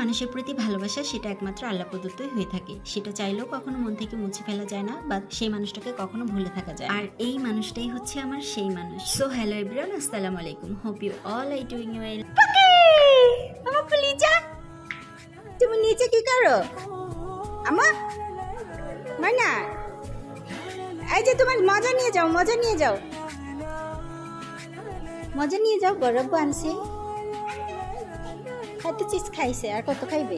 মানুষের প্রতি ভালোবাসা সেটা একমাত্র আল্লাহ প্রদত্তই হয়ে থাকে, সেটা চাইলেও কখনো মন থেকে মুছে ফেলা যায় না বা সেই মানুষটাকে কখনো ভুলে থাকা যায়। আর এই মানুষটাই হচ্ছে আমার সেই মানুষ। সো হ্যালো এভরিওয়ান, আসসালামু আলাইকুম, hope you all are doing well. আমার পুলিজা, তুমি নিচে কি করো? আমার মাইনা, এই যে তোমার মজা নিয়ে যাও, মজা নিয়ে যাও, মজা নিয়ে যাও। বরফ আনছে, এত চিজ খাইছে, আর কত খাইবে?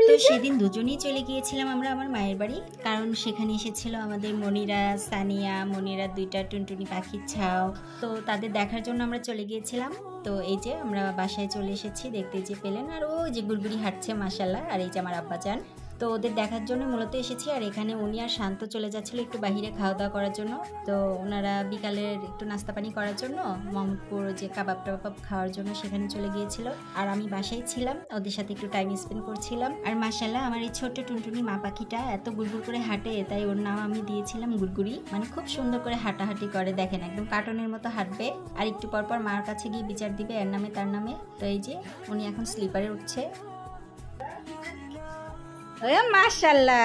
তো সেদিন দুজনেই চলে গিয়েছিলাম আমরা আমার মায়ের বাড়ি, কারণ সেখানে এসেছিল আমাদের মনিরা, সানিয়া, মনিরা দুইটা টুনটুনি পাখির ছাও। তো তাদের দেখার জন্য আমরা চলে গিয়েছিলাম। তো এই যে আমরা বাসায় চলে এসেছি, দেখতে যে পেলেন। আর ও যে গুড়গুড়ি হাঁটছে মাশাআল্লাহ, আর এই যে আমার আব্বাজান। তো ওদের দেখার জন্য মূলত এসেছি। আর এখানে উনি আর শান্ত চলে যাচ্ছিল একটু বাহিরে খাওয়া দাওয়া করার জন্য। তো ওনারা বিকালের একটু নাস্তা পানি করার জন্য মোহাম্মদপুর যে কাবাব টাবাব খাওয়ার জন্য সেখানে চলে গিয়েছিল। আর আমি বাসায় ছিলাম, ওদের সাথে একটু টাইম স্পেন্ড করছিলাম। আর মাশাআল্লাহ আমার এই ছোট্ট টুনটুনি মা পাখিটা এত গুড়গুড় করে হাঁটে, তাই ওর নাম আমি দিয়েছিলাম গুড়গুড়ি। মানে খুব সুন্দর করে হাঁটাহাঁটি করে, দেখেন একদম কার্টুনের মতো হাঁটবে। আর একটু পরপর মার কাছে গিয়ে বিচার দিবে এর নামে তার নামে। তো এই যে উনি এখন স্লিপারে উঠছে। মাশাআল্লাহ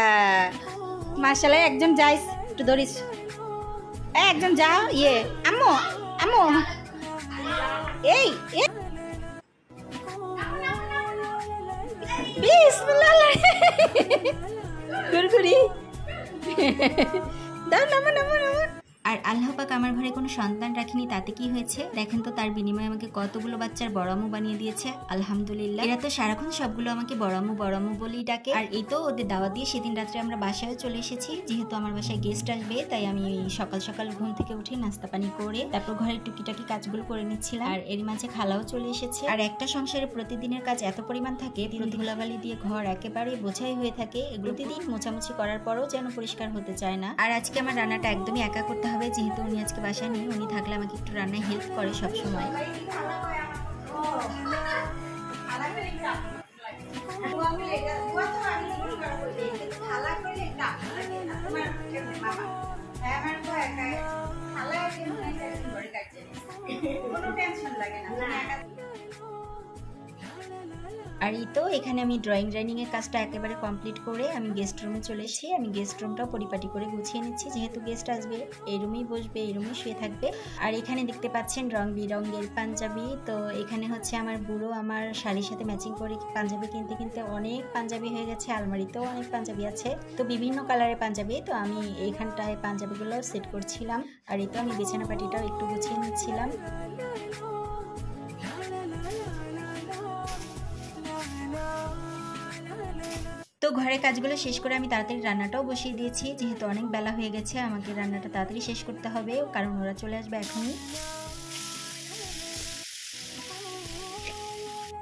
মাশাআল্লাহ, একজন যাইস, একটু ধরিস, একজন যাও। ইয়ে আম্মু, আম্মু, এই বিসমিল্লাহ, গুড়গুড়ি দাও, নামো নামো নামো। আর আল্লাহ পাক আমার ঘরে কোনো সন্তান রাখিনি, তাতে কি হয়েছে দেখেন তো, তার বিনিময়ে আমাকে কতগুলো বাচ্চার বড় আম্মু বানিয়ে দিয়েছে আলহামদুলিল্লাহ। এরা তো সারাক্ষণ সবগুলো আমাকে বড় আম্মু বলেই ডাকে। আর এই তো ওদের দাওয়াত দিয়ে সেদিন রাত্রে আমরা বাসায় চলে এসেছি। যেহেতু আমার বাসায় গেস্ট আসবে, তাই আমি সকাল সকাল ঘুম থেকে উঠে নাস্তা পানি করে তারপর ঘরের টুকিটাকি কাজগুলো করে নিচ্ছিলাম। আর এর মাঝে খালাও চলে এসেছে। আর একটা সংসারে প্রতিদিনের কাজ এত পরিমাণ থাকে, ধুলাবালি দিয়ে ঘর একেবারে বোঝাই হয়ে থাকে। এগুলো প্রতিদিন মোছামুছি করার পরও যেন পরিষ্কার হতে চায় না। আর আজকে আমার রান্নাটা একদমই একা করতে হবে, যেহেতু উনি আজকে বাসায় নেই। উনি থাকলে আমাকে একটু রান্নায় হেল্প করে সব সময়। আর এই তো এখানে আমি ড্রয়িং এর কাজটা একেবারে কমপ্লিট করে আমি গেস্ট রুমে চলে এসেছি। আমি গেস্ট রুমটাও পরিপাটি করে গুছিয়ে নিচ্ছি, যেহেতু গেস্ট আসবে এই রুমেই বসবে, এই রুমেই শুয়ে থাকবে। আর এখানে দেখতে পাচ্ছেন রং বিরঙের পাঞ্জাবি। তো এখানে হচ্ছে আমার বুড়ো আমার শাড়ির সাথে ম্যাচিং করে পাঞ্জাবি কিনতে কিনতে অনেক পাঞ্জাবি হয়ে গেছে, আলমারিতেও অনেক পাঞ্জাবি আছে, তো বিভিন্ন কালারের পাঞ্জাবি। তো আমি এইখানটায় পাঞ্জাবিগুলো সেট করছিলাম। আর এই তো আমি বিছানা পাটিটাও একটু গুছিয়ে নিচ্ছিলাম। তো ঘরের কাজগুলো শেষ করে আমি তাড়াতাড়ি রান্নাটাও বসিয়ে দিয়েছি, যেহেতু অনেক বেলা হয়ে গেছে, আমাকে রান্নাটা তাড়াতাড়ি শেষ করতে হবে, কারণ ওরা চলে আসবে এখনই।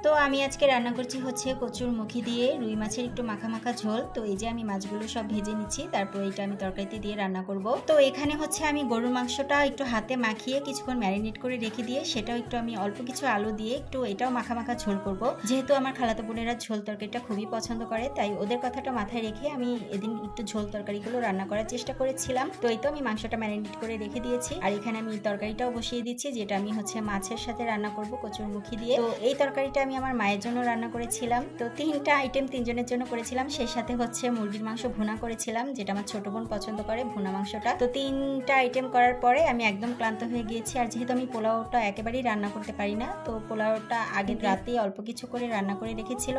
তো আমি আজকে রান্না করছি হচ্ছে কচুর মুখি দিয়ে রুই মাছের একটু মাখা মাখা ঝোল। তো এই যে আমি মাছগুলো সব ভেজে নিচ্ছি, তারপর এটা আমি তরকারিতে দিয়ে রান্না করব। তো এখানে হচ্ছে আমি গরুর মাংসটা একটু হাতে মাখিয়ে কিছুক্ষণ ম্যারিনেট করে রেখে দিয়ে সেটাও একটু আমি অল্প কিছু আলু দিয়ে একটু এটাও মাখা মাখা ঝোল করব। যেহেতু আমার খালাতো বোনেরা ঝোল তরকারিটা খুবই পছন্দ করে, তাই ওদের কথাটা মাথায় রেখে আমি এদিন একটু ঝোল তরকারিগুলো রান্না করার চেষ্টা করেছিলাম। তো এই তো আমি মাংসটা ম্যারিনেট করে রেখে দিয়েছি। আর এখানে আমি তরকারিটাও বসিয়ে দিচ্ছি, যেটা আমি হচ্ছে মাছের সাথে রান্না করব কচুর মুখি দিয়ে। তো এই তরকারিটা আমি আমার মায়ের জন্য রান্না করেছিলাম। তো 3টা আইটেম 3 জনের জন্য করেছিলাম। সেই সাথে হচ্ছে মুরগির মাংস ভুনা করেছিলাম, যেটা আমার ছোট বোন পছন্দ করে ভুনা মাংসটা। তো 3টা আইটেম করার পরে আমি একদম ক্লান্ত হয়ে গিয়েছি। আর যেহেতু আমি পোলাওটা একেবারেই রান্না করতে পারি না, তো পোলাওটা আগের রাতেই অল্প কিছু করে রান্না করে রেখেছিল।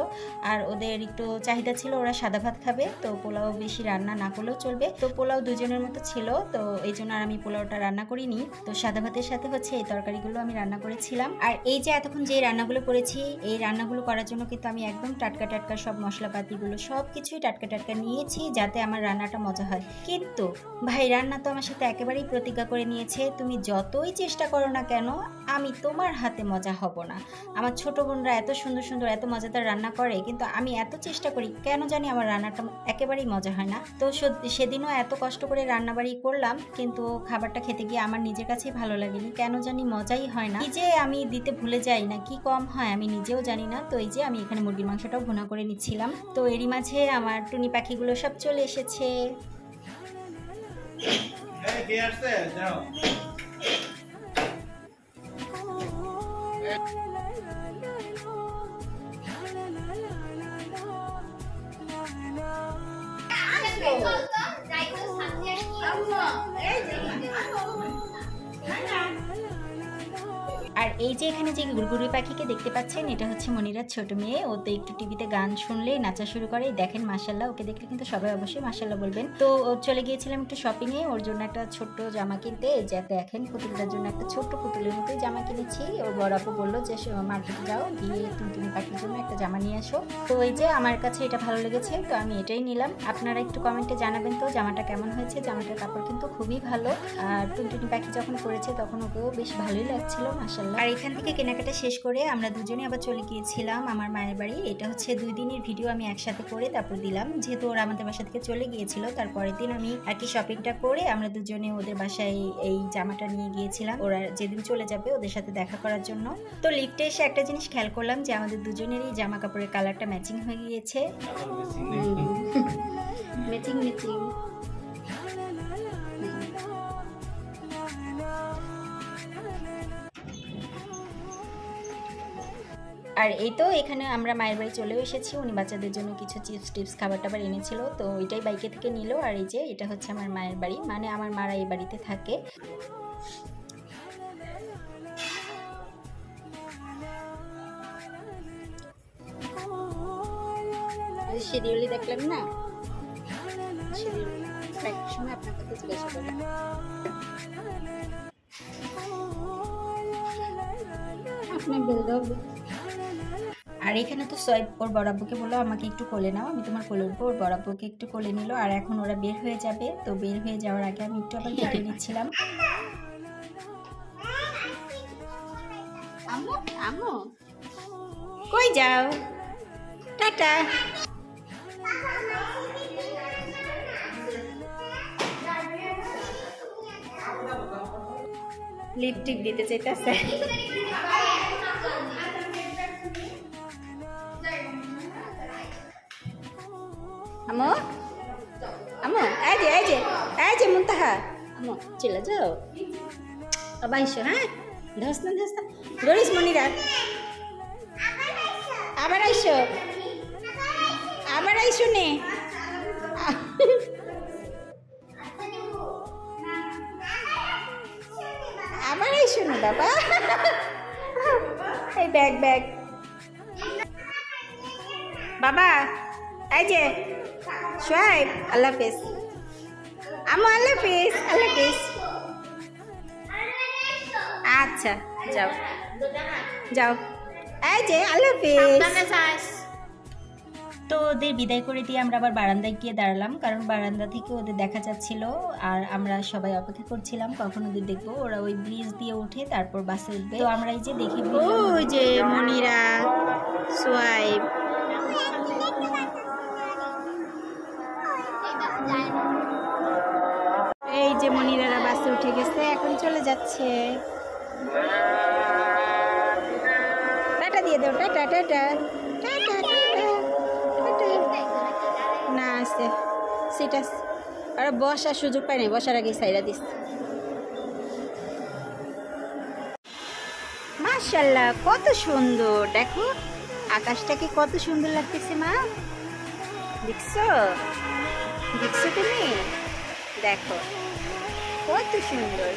আর ওদের একটু চাহিদা ছিল, ওরা সাদা ভাত খাবে, তো পোলাও বেশি রান্না না করলেও চলবে। তো পোলাও 2 জনের মতো ছিল, তো এই জন্য আর আমি পোলাওটা রান্না করিনি। তো সাদা ভাতের সাথে হচ্ছে এই তরকারিগুলো আমি রান্না করেছিলাম। আর এই যে এতক্ষণ যে রান্নাগুলো করেছি, এই রান্নাগুলো করার জন্য কিন্তু আমি একদম টাটকা টাটকা সব মশলাপাতিগুলো সবকিছুই টাটকা টাটকা নিয়েছি, যাতে আমার রান্নাটা মজা হয়। কিন্তু ভাই রান্না তো আমার সাথে একেবারেই প্রতিজ্ঞা করে নিয়েছে, তুমি যতই চেষ্টা করো না কেন আমি তোমার হাতে মজা হব না। আমার ছোট বোনরা এত সুন্দর সুন্দর এত মজাদার রান্না করে, কিন্তু আমি এত চেষ্টা করি কেন জানি আমার রান্নাটা একেবারেই মজা হয় না। তো সেদিনও এত কষ্ট করে রান্নাবাড়ি করলাম, কিন্তু খাবারটা খেতে গিয়ে আমার নিজের কাছেই ভালো লাগেনি, কেন জানি মজাই হয় না। কি যে আমি দিতে ভুলে যাই না কি কম হয় আমি নিজেও জানি না। তো এই যে আমি এখানে মুরগির মাংসটাও ভুনা করে নিচ্ছিলাম। তো এরই মাঝে আমার টুনি পাখিগুলো সব চলে এসেছে। আর এই যে এখানে যে গুড়গুড়ি পাখিকে দেখতে পাচ্ছেন, এটা হচ্ছে মনিরার ছোট মেয়ে। ও তো একটু টিভিতে গান শুনলে নাচা শুরু করে। দেখেন মাশাআল্লাহ, ওকে দেখলে কিন্তু সবাই অবশ্যই মাশাআল্লাহ বলবেন। তো চলে গিয়েছিলাম একটু শপিং এ, ওর জন্য একটা ছোট্ট জামা কিনতে। যে দেখেন পুতুলটার জন্য একটা ছোট্ট পুতুলের মতোই জামা কিনেছি। ওর বড় আপু বললো যে মার্কেটে যাও, গিয়ে টুনটুনি পাখির জন্য একটা জামা নিয়ে আসো। তো এই যে আমার কাছে এটা ভালো লেগেছে, তো আমি এটাই নিলাম। আপনারা একটু কমেন্টে জানাবেন তো জামাটা কেমন হয়েছে। জামাটার কাপড় কিন্তু খুবই ভালো, আর টুনটুনি পাখি যখন পরেছে তখন ওকেও বেশ ভালোই লাগছিল মাশাআল্লাহ। আর এখান থেকে কেনাকাটা শেষ করে আমরা দুজনে আবার চলে গিয়েছিলাম আমার মায়ের বাড়ি। এটা হচ্ছে 2 দিনের ভিডিও আমি একসাথে করে তারপর দিলাম, যেহেতু ওরা আমাদের বাসা থেকে চলে গিয়েছিল। তারপরের দিন আমি আর কি শপিংটা করে আমরা দুজনে ওদের বাসায় এই জামাটা নিয়ে গিয়েছিলাম, ওরা যেদিন চলে যাবে ওদের সাথে দেখা করার জন্য। তো লিফটে এসে একটা জিনিস খেয়াল করলাম যে আমাদের দুজনেরই জামা কাপড়ের কালারটা ম্যাচিং হয়ে গিয়েছে। Matching matching. আর এই তো এখানে আমরা মায়ের বাড়ি চলেও এসেছি। উনি বাচ্চাদের জন্য কিছু চিপস টিপস খাবার টাবার এনেছিল, তো ওইটাই বাইকে থেকে নিল। আর এই যে এটা হচ্ছে আমার মায়ের বাড়ি, মানে আমার মারা এই বাড়িতে থাকে। শিডিউলি দেখলাম না, শিডিউলি এক সময় আপনার কাছে জিজ্ঞাসা করলাম। আপনার বেল দাও। আর এখানে তো সোয়েব ওর বড়াব্বুকে বললো আমাকে একটু কোলে নাও, আমি তোমার কোলে উঠবো। ওর বড়াব্বুকে একটু কোলে নিল। আর এখন ওরা বের হয়ে যাবে, তো বের হয়ে যাওয়ার আগে আমি একটু আবার কেটে নিচ্ছিলাম। আম্মু আম্মু কই যাও? টাটা। লিপস্টিক দিতে চাইতেছে। আম্মু আম্মু এই যে মুনতাহা, আম্মু চলে যাও আবার এসো। হ্যাঁ ধস না ধরিস মনিরা, আবার আইসো নে। আবার আইসো না বাবা। এই ব্যাগ বাবা। এই যে সোয়েব, আল্লাহ হাফেজ। আম্মু আল্লাহ হাফেজ। আচ্ছা যাও। এই যে আল্লাহ হাফেজ। তো ওদের বিদায় করে দিয়ে আমরা আবার বারান্দায় গিয়ে দাঁড়ালাম, কারণ বারান্দা থেকে ওদের দেখা যাচ্ছিল। আর আমরা সবাই অপেক্ষা করছিলাম কখন ওদের দেখবো। ওরা ওই ব্রিজ দিয়ে উঠে তারপর বাসে উঠবে। তো আমরা এই যে দেখি ওই যে মনিরা, সোয়েব। এই যে মনিরারা বাসে উঠে গেছে, এখন চলে যাচ্ছে। টাটা দিয়ে দাও, টাটা। না আছে সিট আছে, আর বসার সুযোগ পাই নাই, বসার আগে সাইরা দিস। মাশাআল্লাহ কত সুন্দর, দেখো আকাশটাকে কত সুন্দর লাগতেছে। মা দেখছো তুমি? দেখো কত সুন্দর।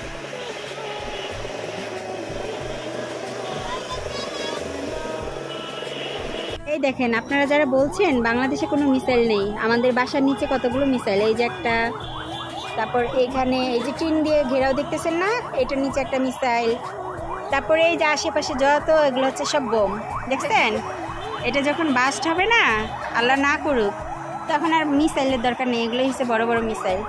এই দেখেন, আপনারা যারা বলছেন বাংলাদেশে কোনো মিসাইল নেই, আমাদের বাসার নিচে কতগুলো মিসাইল। এই যে একটা, তারপর এইখানে এই যে টিন দিয়ে ঘেরাও দেখতেছেন না, এটার নিচে একটা মিসাইল। তারপরে এই যে আশেপাশে যত, এগুলো হচ্ছে সব বোম, দেখছেন? এটা যখন বাস্ট হবে না, আল্লাহ না করুক, তখন আর মিসাইলের দরকার নেই, এগুলো হচ্ছে বড় বড় মিসাইল।